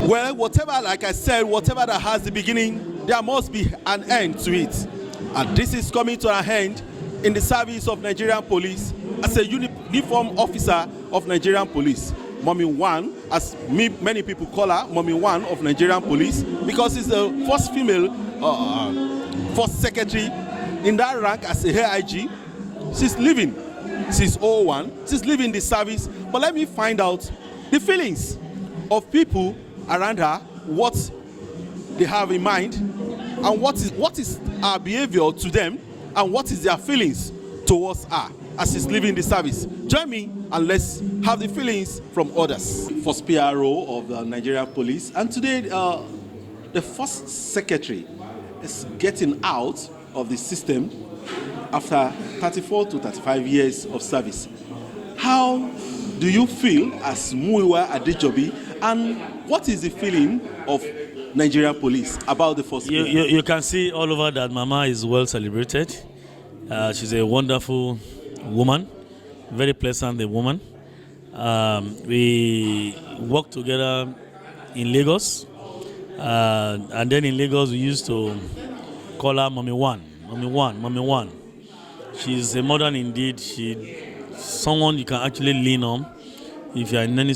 Well, whatever, like I said, whatever that has the beginning, there must be an end to it. And this is coming to an end in the service of Nigerian police as a uniform officer of Nigerian police. Mommy One, as many people call her, Mommy One of Nigerian police, because it's the first female first secretary in that rank as a AIG. She's leaving. She's 01. She's leaving the service. But let me find out the feelings of people around her, what they have in mind, and what is our behavior to them, and what is their feelings towards her as she's leaving the service. Join me and let's have the feelings from others. First PRO of the Nigerian police, and today the first secretary is getting out of the system after 34 to 35 years of service. How do you feel as Muiwa Adejobi, and what is the feeling of Nigerian police about the first? You can see all over that Mama is well celebrated. She's a wonderful woman, very pleasant woman. We worked together in Lagos, and then in Lagos we used to call her Mommy One, Mommy One, Mommy One. She's a modern indeed. She's someone you can actually lean on if you're in any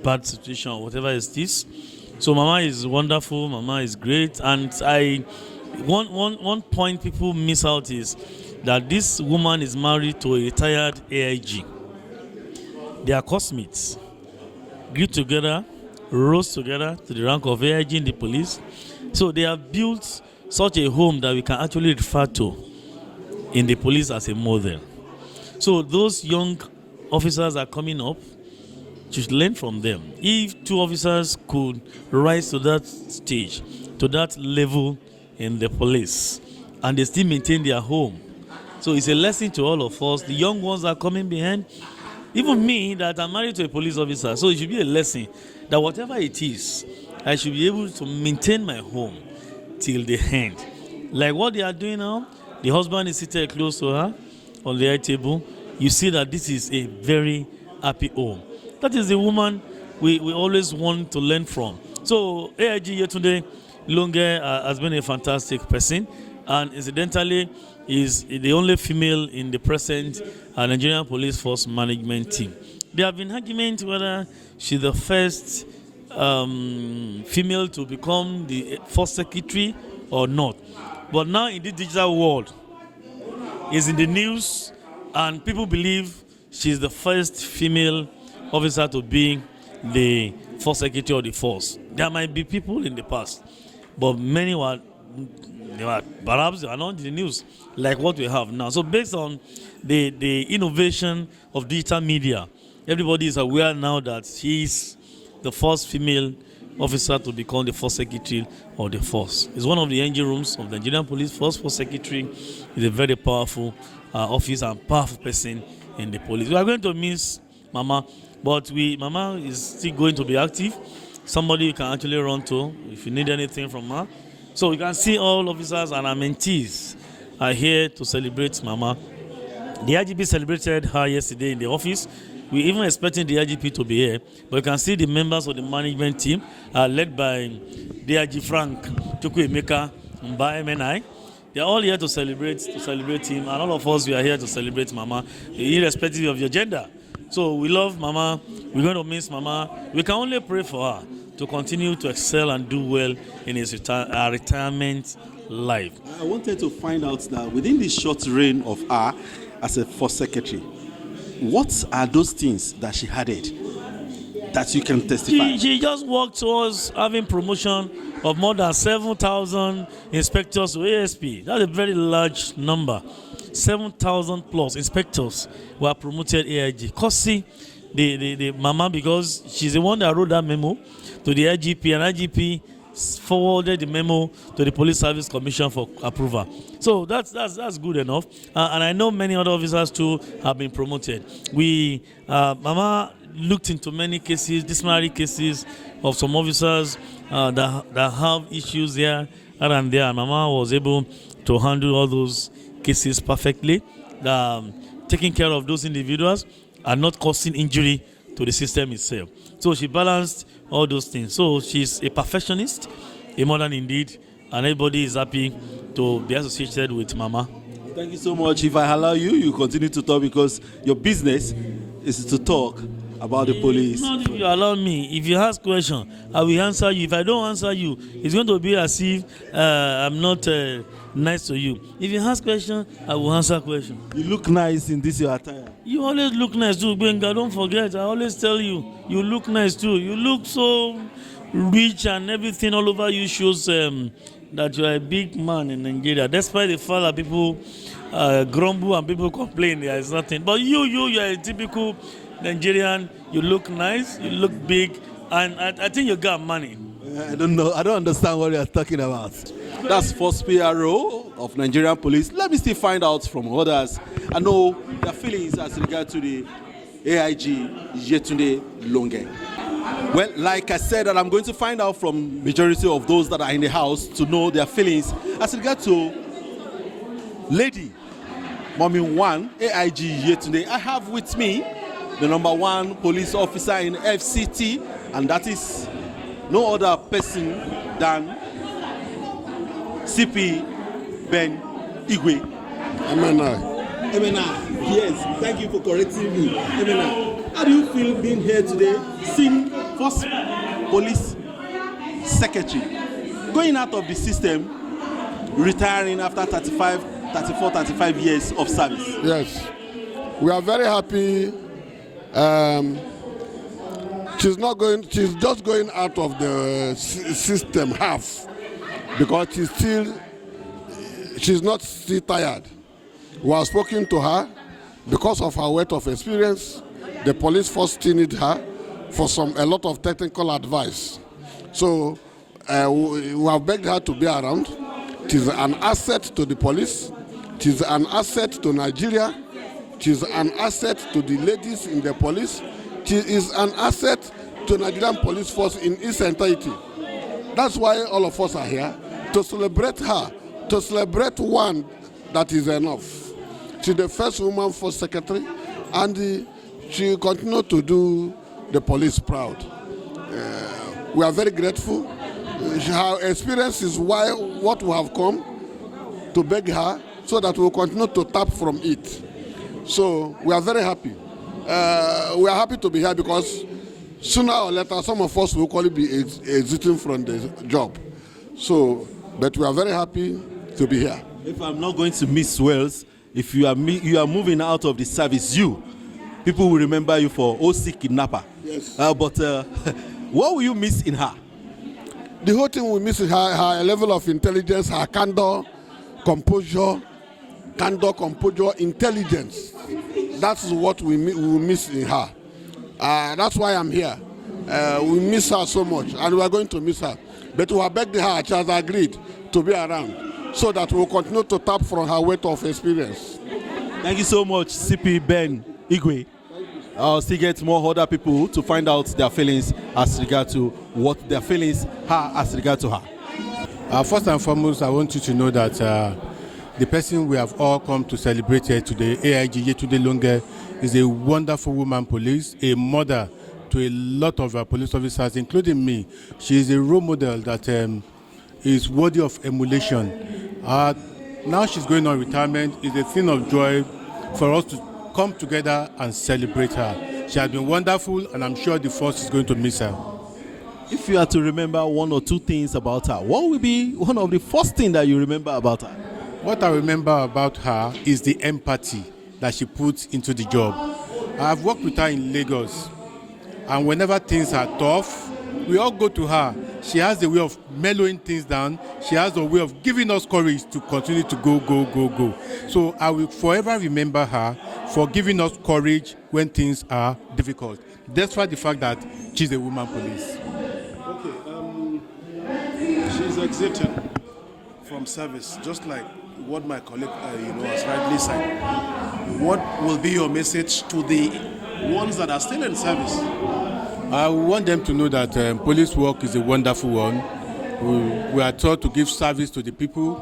bad situation or whatever it is. So Mama is wonderful, Mama is great, and one point people miss out is that this woman is married to a retired AIG. They are classmates, grew together, rose together to the rank of AIG in the police. So they have built such a home that we can actually refer to in the police as a model. So those young officers are coming up to learn from them. If two officers could rise to that stage, to that level in the police, and they still maintain their home, so it's a lesson to all of us. The young ones are coming behind. Even me, that I'm married to a police officer, so it should be a lesson that whatever it is, I should be able to maintain my home till the end. Like what they are doing now, the husband is seated close to her on the high table. You see that this is a very happy home. That is the woman we always want to learn from. So AIG Yetunde Longe has been a fantastic person, and incidentally is the only female in the present Nigerian Police Force management team. There have been arguments whether she's the first female to become the first secretary or not. But now in this digital world, it's in the news, and people believe she's the first female officer to be the first secretary of the force. There might be people in the past, but many were perhaps they are not in the news like what we have now. So based on the innovation of digital media, everybody is aware now that she is the first female officer to become the first secretary of the force. It's one of the engine rooms of the Nigerian Police Force. First secretary is a very powerful office and powerful person in the police. We are going to miss Mama, but Mama is still going to be active. Somebody you can actually run to if you need anything from her. So you can see all officers and our mentees are here to celebrate Mama. The IGP celebrated her yesterday in the office. We're even expecting the IGP to be here, but you can see the members of the management team led by DIG Frank Chukwuemeka Mba MNI. They're all here to celebrate him, and all of us, we are here to celebrate Mama, irrespective of your gender. So we love Mama. We're going to miss Mama. We can only pray for her to continue to excel and do well in his retirement life. I wanted to find out that within the short reign of her as a first secretary, what are those things that she added that you can testify? She just worked towards having promotion of more than 7,000 inspectors to ASP. That's a very large number. 7,000 plus inspectors were promoted AIG. Courtesy the Mama, because she's the one that wrote that memo to the IGP, and IGP forwarded the memo to the Police Service Commission for approval. So that's good enough. And I know many other officers too have been promoted. Mama looked into many cases, disciplinary cases of some officers that have issues here and there. And Mama was able to handle all those cases perfectly, taking care of those individuals and not causing injury to the system itself. So she balanced all those things. So she's a perfectionist, a modern indeed, and everybody is happy to be associated with Mama. Thank you so much. If I allow you, you continue to talk because your business is to talk about the police. Not if you allow me. If you ask question, I will answer you. If I don't answer you, it's going to be as if I'm not nice to you. If you ask question, I will answer question. You look nice in this your attire. You always look nice too, Benga. Don't forget. I always tell you, you look nice too. You look so rich and everything all over you shows that you are a big man in Nigeria. Despite the fact that people grumble and people complain, there is nothing. But you are a typical Nigerian. You look nice, you look big, and I think you got money. I don't know. I don't understand what you are talking about. That's first PRO of Nigerian police. Let me still find out from others. I know their feelings as regard to the AIG Yetunde Longe. Well, like I said, that I'm going to find out from majority of those that are in the house to know their feelings as regard to Lady Mommy One AIG Yetunde. I have with me the number one police officer in FCT, and that is no other person than CP Ben Igwe. MNI. Yes, thank you for correcting me. MNI. How do you feel being here today, seeing first police secretary going out of the system, retiring after 34 years of service? Yes, we are very happy. She's just going out of the system half because she's not still tired. We have spoken to her because of her weight of experience. The police first needed her for a lot of technical advice. So we have begged her to be around. She's an asset to the police. She's an asset to Nigeria. She's an asset to the ladies in the police. She is an asset to Nigerian police force in its entirety. That's why all of us are here, to celebrate her, to celebrate one that is enough. She's the first woman force secretary, and she continues to do the police proud. We are very grateful. Her experience is what we have come to beg her so that we will continue to tap from it. So we are very happy. We are happy to be here because sooner or later some of us will probably be exiting from the job. So, but we are very happy to be here. If I'm not going to miss Wells, if you are moving out of the service, people will remember you for OC kidnapper. Yes. But what will you miss in her? The whole thing we miss is her level of intelligence, her candor, composure, intelligence. That's what we miss in her. That's why I'm here. We miss her so much, and we are going to miss her. But we have begged her, she has agreed to be around, so that we will continue to tap from her weight of experience. Thank you so much, CP Ben Igwe. I'll still get more other people to find out their feelings as regard to what their feelings are as regard to her. First and foremost, I want you to know that the person we have all come to celebrate here today, AIG Yetunde Longe, is a wonderful woman police, a mother to a lot of our police officers, including me. She is a role model that is worthy of emulation. Now she's going on retirement. It's a thing of joy for us to come together and celebrate her. She has been wonderful, and I'm sure the force is going to miss her. If you are to remember one or two things about her, what will be one of the first things that you remember about her? What I remember about her is the empathy that she puts into the job. I've worked with her in Lagos, and whenever things are tough, we all go to her. She has the way of mellowing things down. She has the way of giving us courage to continue to go. So I will forever remember her for giving us courage when things are difficult, despite the fact that she's a woman police. Okay, she's exiting from service, just like what my colleague has rightly said. What will be your message to the ones that are still in service? I want them to know that police work is a wonderful one. We are taught to give service to the people.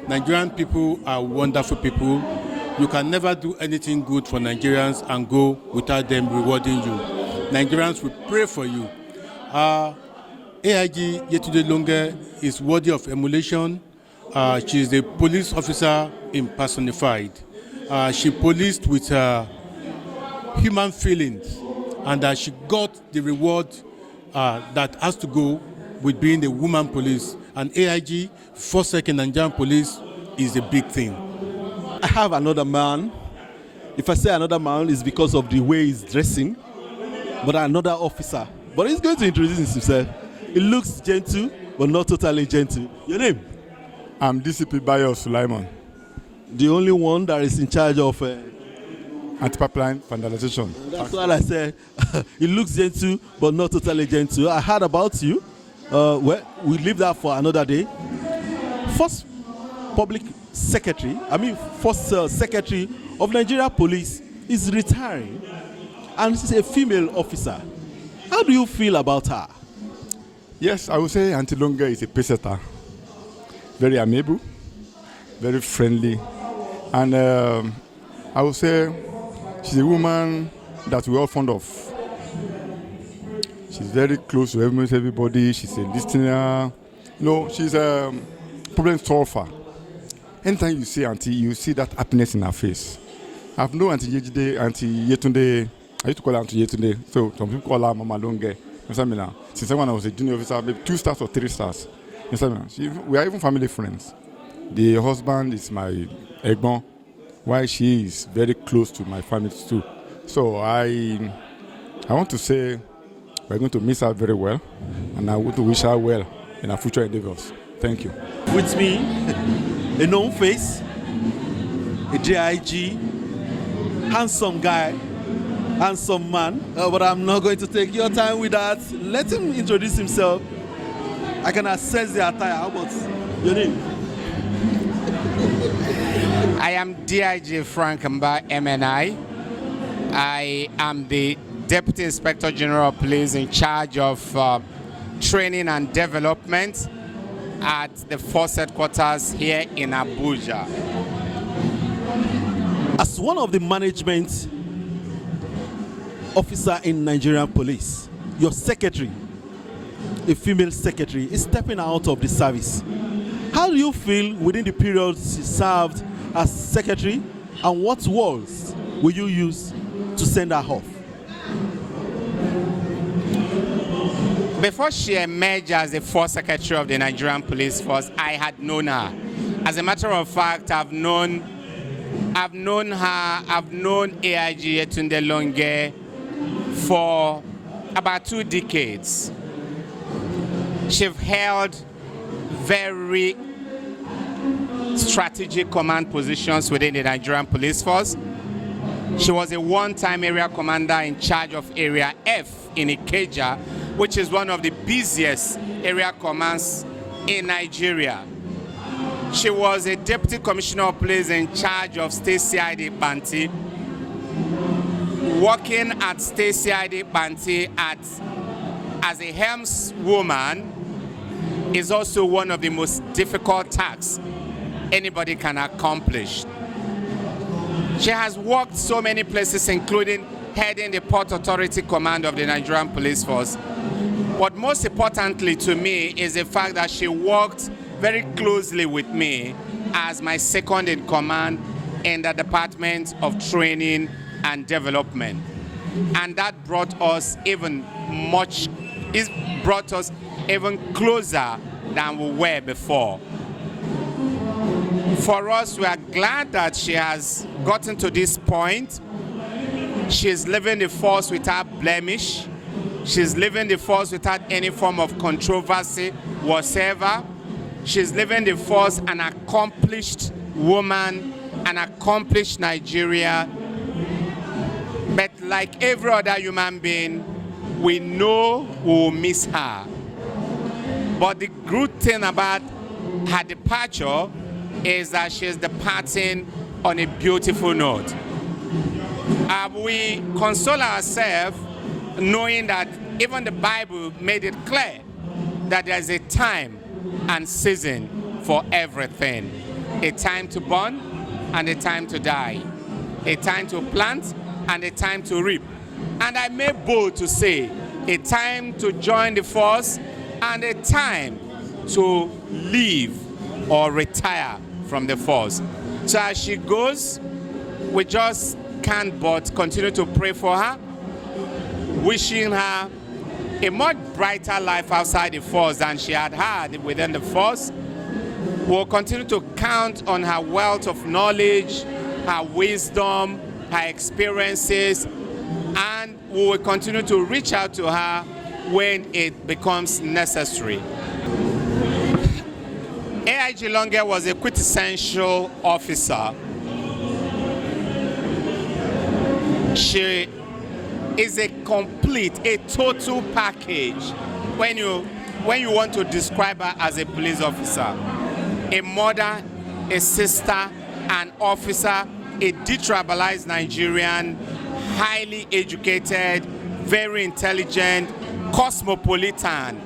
Nigerian people are wonderful people. You can never do anything good for Nigerians and go without them rewarding you. Nigerians will pray for you. AIG Yetunde Longe is worthy of emulation. She is a police officer impersonified. She policed with human feelings, and she got the reward that has to go with being a woman police. And AIG, 4th Nigerian Police, is a big thing. I have another man. If I say another man, it's because of the way he's dressing, but another officer. But he's going to introduce himself. He looks gentle, but not totally gentle. Your name? I'm DCP Bayo Sulaiman. The only one that is in charge of anti-pipeline vandalization. That's what I said. He looks gentle, but not totally gentle. I heard about you. Well, we leave that for another day. First secretary of Nigeria Police is retiring, and she's a female officer. How do you feel about her? Yes, I would say Auntie Longe is a pesetter. Very amiable, very friendly, and I would say she's a woman that we're all fond of. She's very close to almost everybody. She's a listener. She's a problem solver. Anytime you see Auntie, you see that happiness in her face. I've known Auntie Yetunde. I used to call her Auntie Yetunde, so some people call her Mama Longe. Since when I was a junior officer, maybe 2 stars or 3 stars. We are even family friends. The husband is my egbon, while she is very close to my family too. So I want to say we're going to miss her very well, and I want to wish her well in her future endeavors. Thank you. With me, a known face, a JIG, handsome guy, handsome man, but I'm not going to take your time with that. Let him introduce himself. I can assess the attire. How about your name? I am DIG Frank Mba MNI. I am the Deputy Inspector General of Police in charge of training and development at the force headquarters here in Abuja. As one of the management officer in Nigerian Police, your secretary, a female secretary, is stepping out of the service. How do you feel within the period she served as secretary, and what words will you use to send her off? Before she emerged as the first secretary of the Nigerian Police Force, I had known her. As a matter of fact, I've known AIG Yetunde Longe for about 2 decades. She's held very strategic command positions within the Nigerian Police Force. She was a one-time area commander in charge of Area F in Ikeja, which is one of the busiest area commands in Nigeria. She was a deputy commissioner of police in charge of State CID Banti. Working at State CID Banti as a helmswoman is also one of the most difficult tasks anybody can accomplish. She has worked so many places, including heading the Port Authority Command of the Nigerian Police Force. But most importantly to me is the fact that she worked very closely with me as my second in command in the Department of Training and Development. And that brought us even closer than we were before. For us, we are glad that she has gotten to this point. She's living the force without blemish. She's living the force without any form of controversy whatsoever. She's living the force an accomplished woman, an accomplished Nigeria. But like every other human being, we know we will miss her. But the good thing about her departure is that she's departing on a beautiful note. We console ourselves knowing that even the Bible made it clear that there's a time and season for everything. A time to born and a time to die. A time to plant and a time to reap. And I may bold to say, a time to join the force and a time to leave or retire from the force. So as she goes, we just can't but continue to pray for her, wishing her a much brighter life outside the force than she had within the force. We'll continue to count on her wealth of knowledge, her wisdom, her experiences, and we will continue to reach out to her when it becomes necessary. AIG Longe was a quintessential officer. She is a total package when you want to describe her as a police officer. A mother, a sister, an officer, a detribalized Nigerian, highly educated, very intelligent, cosmopolitan,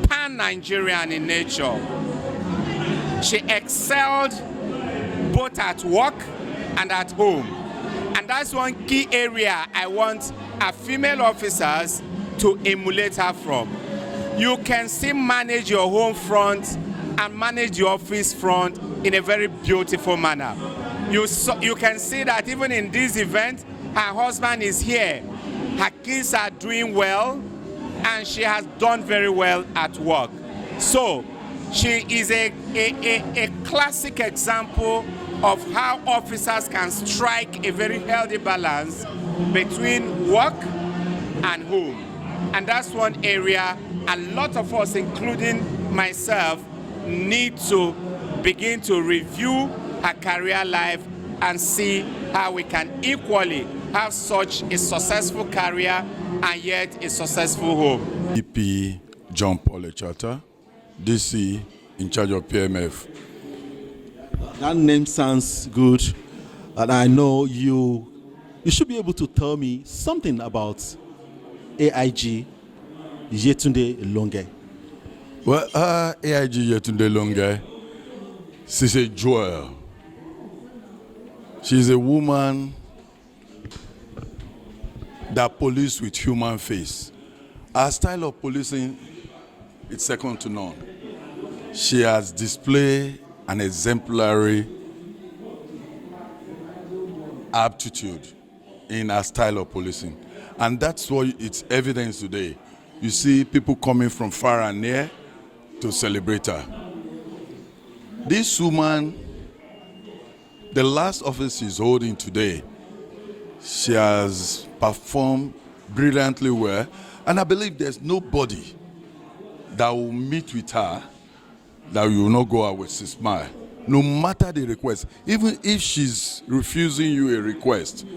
pan-Nigerian in nature. She excelled both at work and at home. And that's one key area I want our female officers to emulate her from. You can still manage your home front and manage the office front in a very beautiful manner. You can see that even in this event, her husband is here. Her kids are doing well, and she has done very well at work. So she is a classic example of how officers can strike a very healthy balance between work and home. And that's one area a lot of us, including myself, need to begin to review her career life and see how we can equally have such a successful career and yet a successful home. EP John Paul Echata, DC in charge of PMF. That name sounds good, and I know you should be able to tell me something about AIG Yetunde Longe. Well, AIG Yetunde Longe, she's a jewel. She's a woman that police with human face. Her style of policing is second to none. She has displayed an exemplary aptitude in her style of policing. And that's why it's evidence today. You see people coming from far and near to celebrate her. This woman, the last office she's holding today, she has performed brilliantly well. And I believe there's nobody that will meet with her that you will not go out with a smile. No matter the request, even if she's refusing you a request,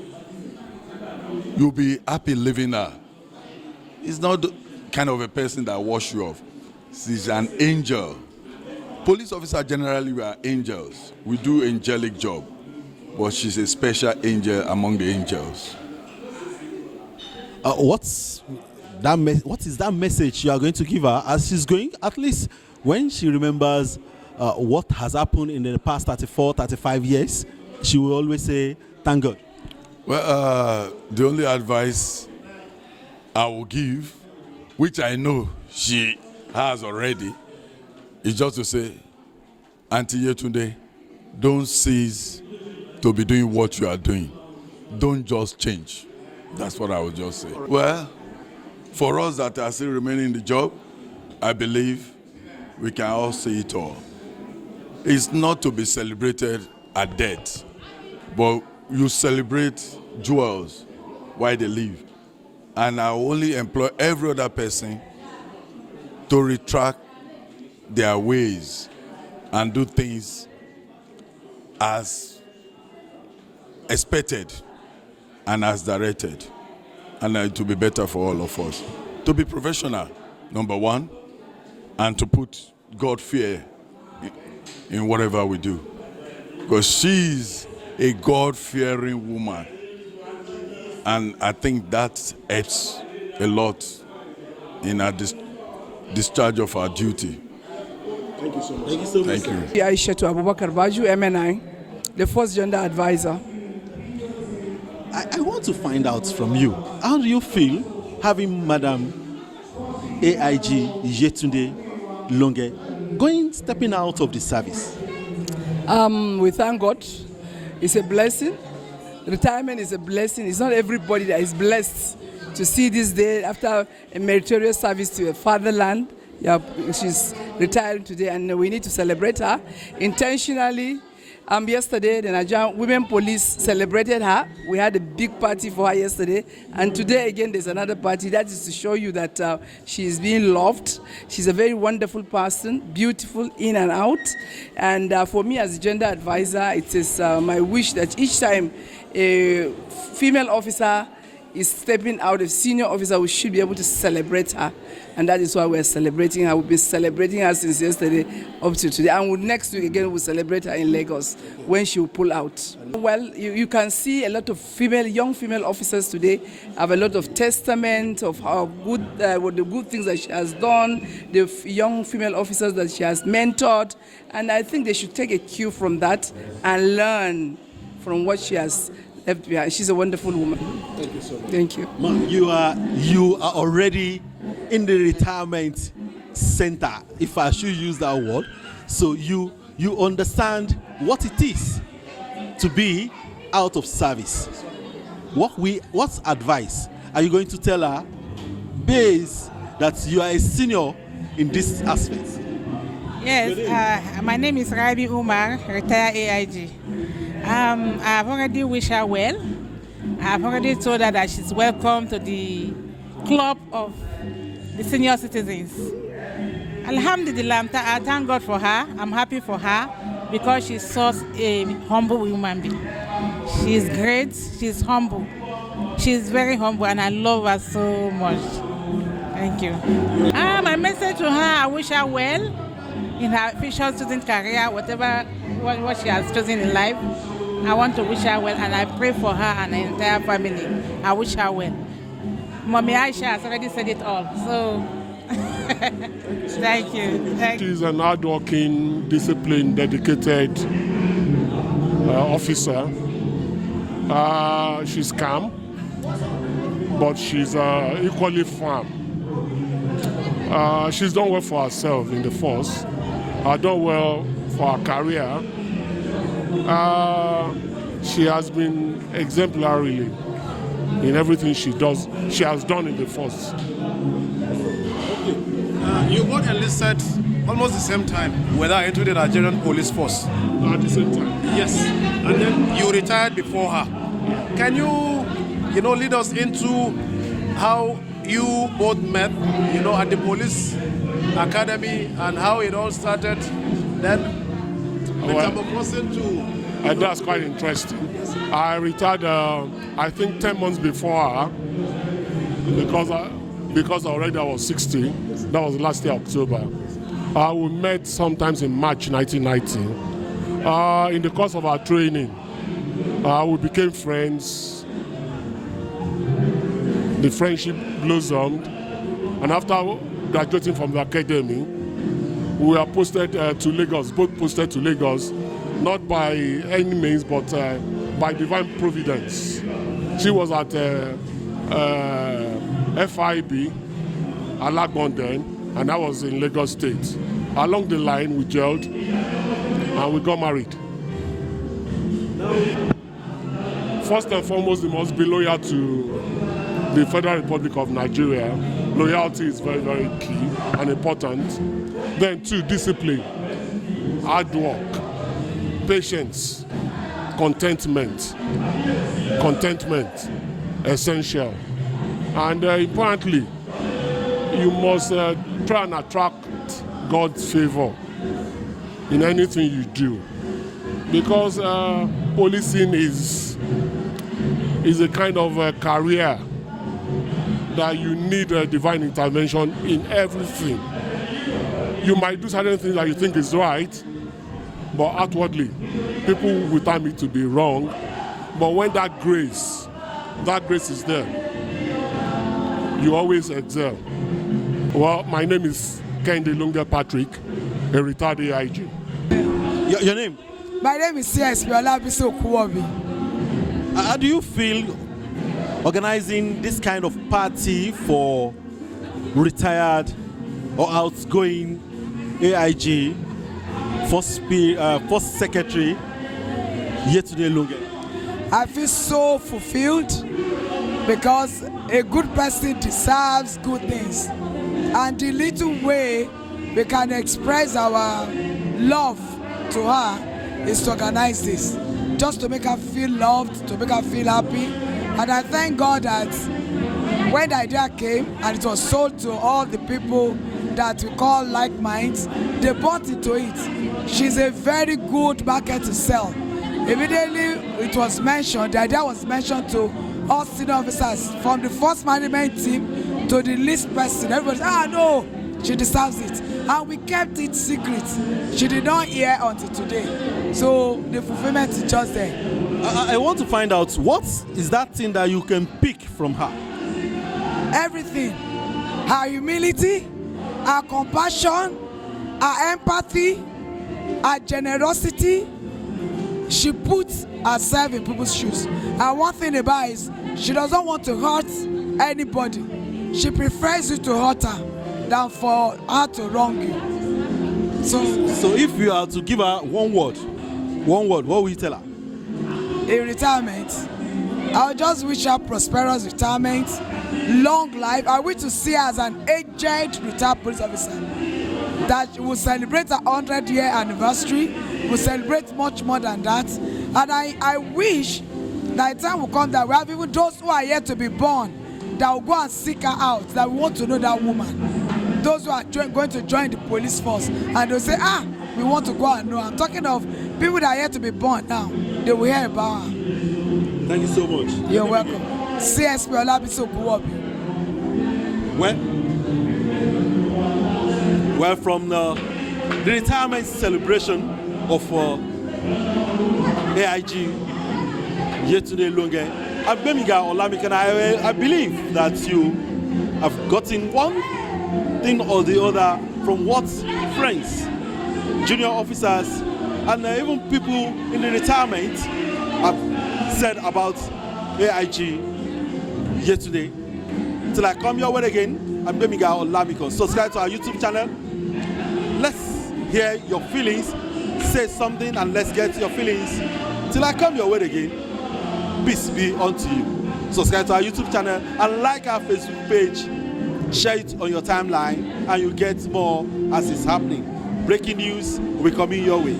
you'll be happy leaving her. It's not the kind of a person that wash you off. She's an angel. Police officers generally we are angels. We do angelic job, but she's a special angel among the angels. What is that message you are going to give her as she's going, at least when she remembers what has happened in the past 34, 35 years, she will always say, thank God. Well, the only advice I will give, which I know she has already, is just to say, Auntie Yetunde, don't cease to be doing what you are doing. Don't just change. That's what I would just say. Well, for us that are still remaining in the job, I believe we can all see it all. It's not to be celebrated at death, but you celebrate jewels while they live. And I only employ every other person to retract their ways and do things as expected and as directed. And it will be better for all of us. To be professional, number one, and to put God fear in whatever we do. Because she's a God-fearing woman. And I think that helps a lot in our discharge of our duty. Thank you so much. Thank you so much. Thank you. Aisha Abubakar Baju, MNI, the first gender advisor. I want to find out from you, how do you feel having Madam AIG Yetunde Longe stepping out of the service? We thank God. It's a blessing. Retirement is a blessing. It's not everybody that is blessed to see this day after a meritorious service to a fatherland. Yeah, she's retiring today, and we need to celebrate her intentionally. Yesterday, the Nigerian Women Police celebrated her. We had a big party for her yesterday, and today again there's another party. That is to show you that she is being loved. She's a very wonderful person, beautiful in and out. And for me as a gender advisor, it is my wish that each time a female officer is stepping out, a senior officer, we should be able to celebrate her. And that is why we're celebrating her. We've been celebrating her since yesterday up to today. And next week again, we'll celebrate her in Lagos when she will pull out. Well, you can see a lot of young female officers today have a lot of testament of how good, what the good things that she has done, the young female officers that she has mentored. And I think they should take a cue from that and learn from what she has left behind. She's a wonderful woman. Thank you so much. Thank you. Ma'am, you are already in the retirement center, if I should use that word. So you understand what it is to be out of service. What advice are you going to tell her based that you are a senior in this aspect? Yes, my name is Rabi Umar, retired AIG. I've already wished her well. I've already told her that she's welcome to the club of the senior citizens. Alhamdulillah, I thank God for her. I'm happy for her because she's such a humble woman being. She's great, she's humble. She's very humble and I love her so much. Thank you. My message to her, I wish her well in her official student career, whatever what she has chosen in life. I want to wish her well and I pray for her and her entire family. I wish her well. Mommy Aisha has already said it all, so thank you. She's an hardworking, disciplined, dedicated officer. She's calm, but she's equally firm. She's done well for herself in the force. Done well for her career. She has been exemplary in everything she does. She has done in the force. You got enlisted almost the same time when I entered the Nigerian police force. At the same time? Yes. And then you retired before her. Can you lead us into how you both met, at the police academy and how it all started? Then metamorphosing to... that's quite interesting. I retired, I think 10 months before her because already I was 60. That was last year, October. We met sometimes in March 1990. In the course of our training, we became friends. The friendship blossomed. And after graduating from the academy, we were posted to Lagos, both posted to Lagos, not by any means, but by divine providence. She was at FIB, Alagbon then, and I was in Lagos State. Along the line, we gelled and we got married. First and foremost, we must be loyal to the Federal Republic of Nigeria. Loyalty is very, very key and important. Then, two, discipline, hard work, patience, contentment, essential. And importantly, you must try and attract God's favor in anything you do. Because policing is a kind of career that you need divine intervention in everything. You might do certain things that you think is right, but outwardly, people will time it to be wrong. But when that grace is there, you always excel. Well, my name is Yetunde Longe Patrick, a retired AIG. Your name? My name is C.S. Olabiso Kuwobi. How do you feel organizing this kind of party for retired or outgoing AIG First Secretary Yetunde Longe? I feel so fulfilled because a good person deserves good things. And the little way we can express our love to her is to organize this, just to make her feel loved, to make her feel happy. And I thank God that when the idea came and it was sold to all the people that we call like minds, they bought into it. She's a very good market to sell. Immediately it was mentioned, the idea was mentioned to all senior officers from the first management team to the least person. Everybody said, no, she deserves it. And we kept it secret. She did not hear until today. So the fulfillment is just there. I want to find out, what is that thing that you can pick from her? Everything. Her humility, her compassion, her empathy, her generosity. She puts herself in people's shoes. And one thing about her is she doesn't want to hurt anybody. She prefers you to hurt her than for her to wrong you. So if you are to give her one word, what will you tell her? In retirement, I'll just wish her prosperous retirement, long life. I wish to see her as an aged retired police officer that will celebrate her 100-year anniversary, will celebrate much more than that. And I wish that the time will come that we have even those who are yet to be born that will go and seek her out, that we want to know that woman. Those who are going to join the police force and they'll say, we want to go and know. I'm talking of people that are yet to be born now. They will hear about her. Thank you so much. You're welcome. CSP Olabiso Kuwobi. Well, from the retirement celebration of AIG Yetunde Longe, Abemiga Olamika, I believe that you have gotten one thing or the other from what friends, junior officers, and even people in the retirement have said about AIG Yetunde. Till I come your way again, I'm Bemiga Olamiko. Subscribe to our YouTube channel. Let's hear your feelings. Say something and let's get your feelings. Till I come your way again, peace be unto you. Subscribe to our YouTube channel and like our Facebook page. Share it on your timeline and you get more as it's happening. Breaking news will be coming your way.